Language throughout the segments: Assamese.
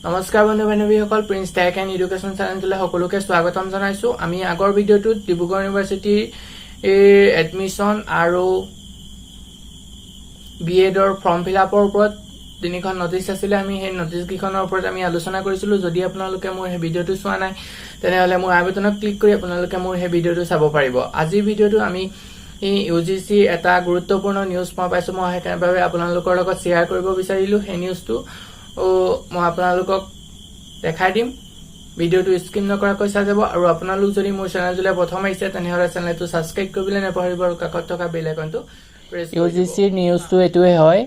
নমস্কাৰ বন্ধু বান্ধৱীসকল প্ৰিন্স টেক এণ্ড এডুকেশ্যন চেনেললৈ সকলোকে স্বাগতম জনাইছো আমি আগৰ ভিডিঅ'টোত ডিব্ৰুগড় ইউনিভাৰ্চিটিৰ এডমিশন আৰু B.Ed ফৰ্ম ফিলআপৰ ওপৰত তিনিখন নটিচ আছিল আমি সেই নটিচ কিখনৰ ওপৰত আমি আলোচনা কৰিছিলো যদি আপোনালোকে মোৰ এই ভিডিঅ'টো চোৱা নাই তেনেহলে মোৰ আই বাটনত ক্লিক কৰি আপোনালোকে মোৰ এই ভিডিঅ'টো চাব পাৰিব আজিৰ ভিডিঅ'টো আমি UGC এটা গুৰুত্বপূৰ্ণ নিউজ পাইছো মই সেইকাৰণে আপোনালোকৰ লগত শ্বেয়াৰ কৰিব বিচাৰিলো সেই নিউজটো মই আপোনালোকক দেখাই দিম ভিডিঅ'টো স্কিপ নকৰাকৈ চাই যাব আৰু আপোনালোক যদি মোৰ চেনেললৈ প্ৰথম আহিছে তেনেহলে চেনেলটো সাবস্ক্ৰাইব কৰিবলৈ নাপাহৰিব আৰু কাষত থকা বেল আইকনটো প্ৰেছ কৰিব UGC নিউজটো এটোৱে হয়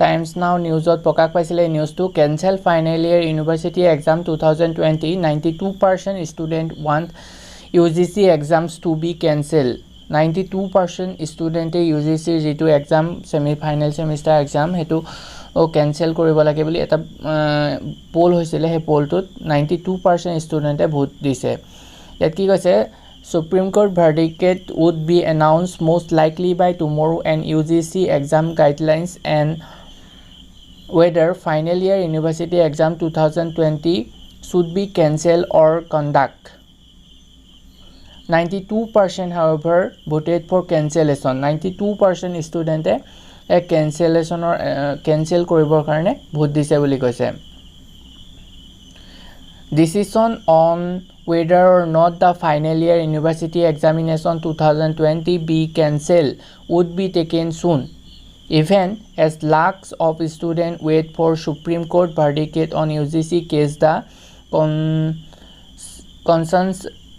Times Now নিউজত প্ৰকাশ পাইছিলে নিউজটো cancel final year university exam 2020 92% student want UGC exams to be cancelled 92% student UGC যেটো exam semi final semester exam হেতু cancel কৰিব লাগে বুলি এটা পোল হৈছিল হে পোলটোত 92% student ভোট দিছে ইয়াত কি কৈছে Supreme Court verdict would be announced most likely by tomorrow and UGC exam guidelines and whether final year university exam 2020 should be cancelled or conduct 92% however voted for cancellation 92% student a cancellation or cancel কৰিবৰ কাৰণে ভোট দিছে বুলি কৈছে Decision on whether or not the final year university examination 2020 be cancelled would be taken soon even as lakhs of students wait for Supreme Court verdict on UGC case the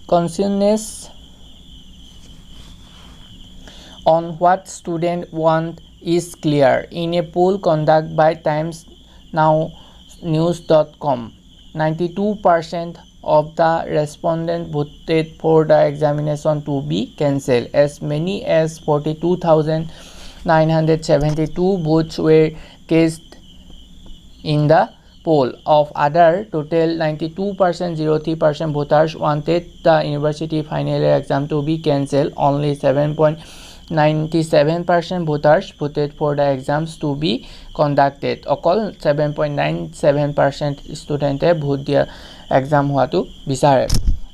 consensus on what students want is clear in a poll conducted by timesnownews.com 92% of the respondents voted for the examination to be cancelled as many as 42,972 votes were cast in the poll of other total 92% 03% voters wanted the university final year exam to be cancelled only 7.97% voters voted for the exams to be conducted অকল 7.97% student ভোট দিয়া exam হোৱাটো বিচাৰে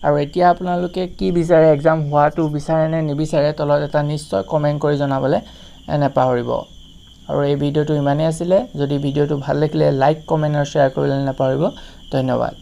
আৰু এতিয়া আপোনালোকে কি বিচাৰে exam হোৱাটো বিচাৰে নে নিবিচাৰে তলত এটা নিশ্চয় কমেন্ট কৰি জনাবলে নাপাহৰিব আৰু এই ভিডিঅ'টো ইমানেই আছিল যদি ভিডিঅ'টো ভাল লাগিলে লাইক কমেন্ট আৰু শেয়াৰ কৰিবলৈ নাপাহৰিব ধন্যবাদ